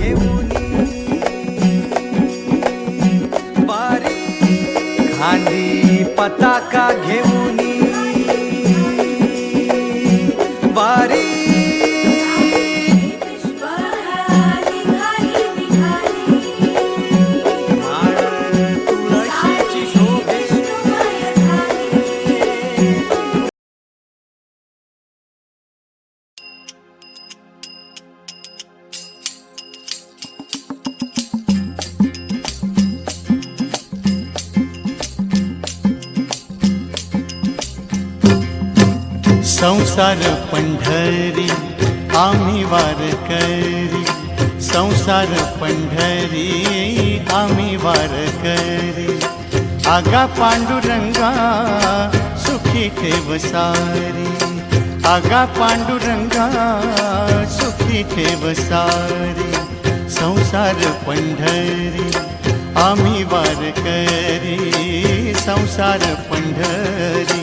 घेऊनी वारी खांदी पताका घेऊनी वारी संसार पंढरी आम्ही वारकरी, संसार पंढरी आम्ही वारकरी. आगा पांडुरंगा सुखी ठेव सारी, आगा पांडुरंगा सुखी ठेव सारी. संसार पंढरी आम्ही वारकरी, संसार पंढरी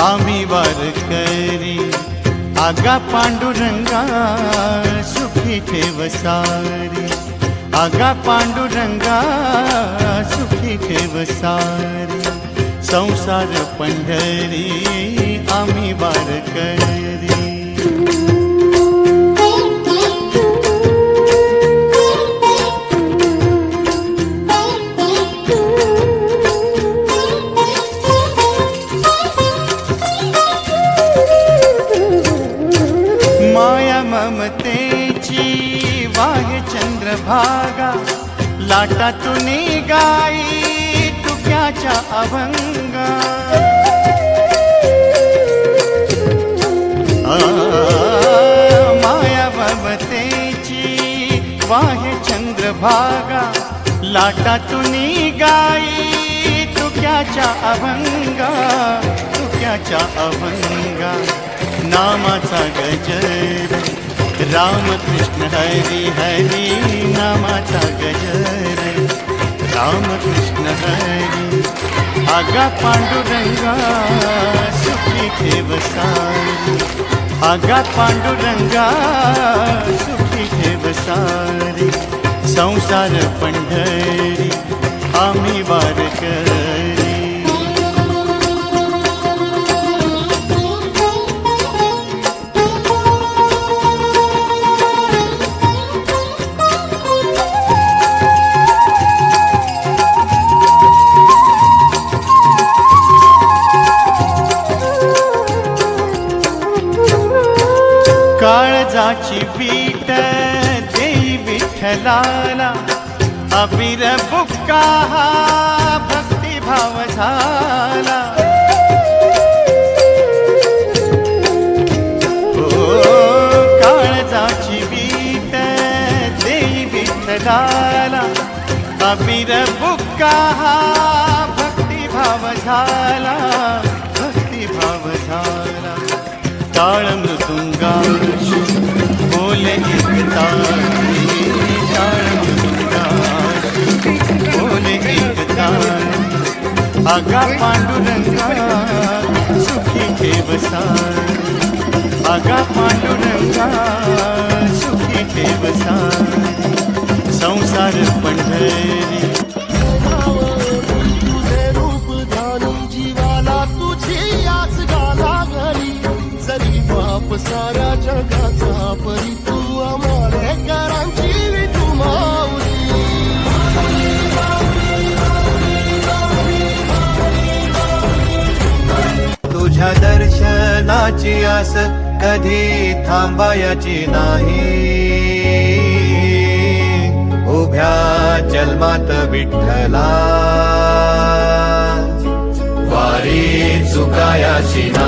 आम्ही वारकरी. आगा पांडुरंगा सुखी ठेव सारी, आगा पांडुरंगा सुखी ठेव सारी. संसार पंढरी आम्ही वारकरी. ममतेची वाहे चंद्रभागा, लाटातून गाई तुक्याच्या अभंगा. माया ममतेची वाहे चंद्रभागा, लाटातून गाई तुक्याच्या अभंगा, तुक्याच्या अभंगा. नामाचा गजर राम कृष्ण हरी हरी, नामाचा गजर राम कृष्ण हरी. आगा पांडुरंगा सुखी ठेव सारी, आगा पांडुरंगा सुखी ठेव सारी. संसार पंढरी आम्ही वारकरी. काळजाची वीट देई विठ्ठलाला, अबीर बुक्का हा भक्तिभाव झाला. काळजाची वीट देई विठ्ठलाला, अबीर बुक्का हा भक्तिभाव झाला, भक्तिभाव झाला. टाळ मृदुंगाशी बोले एक तारी, टाळ मृदुंगाशी बोले एक तारी. आगा पांडुरंगा सुखी ठेव सारी, आगा पांडुरंगा सुखी ठेव सारी. संसार पंढरी साऱ्या जगाचा परी, तू आम्हाला करांची विठू माऊली. तुझ्या दर्शनाची आस कधी थांबायची नाही. उभ्या जन्मात विठ्ठला वारी चुकायाची नाही.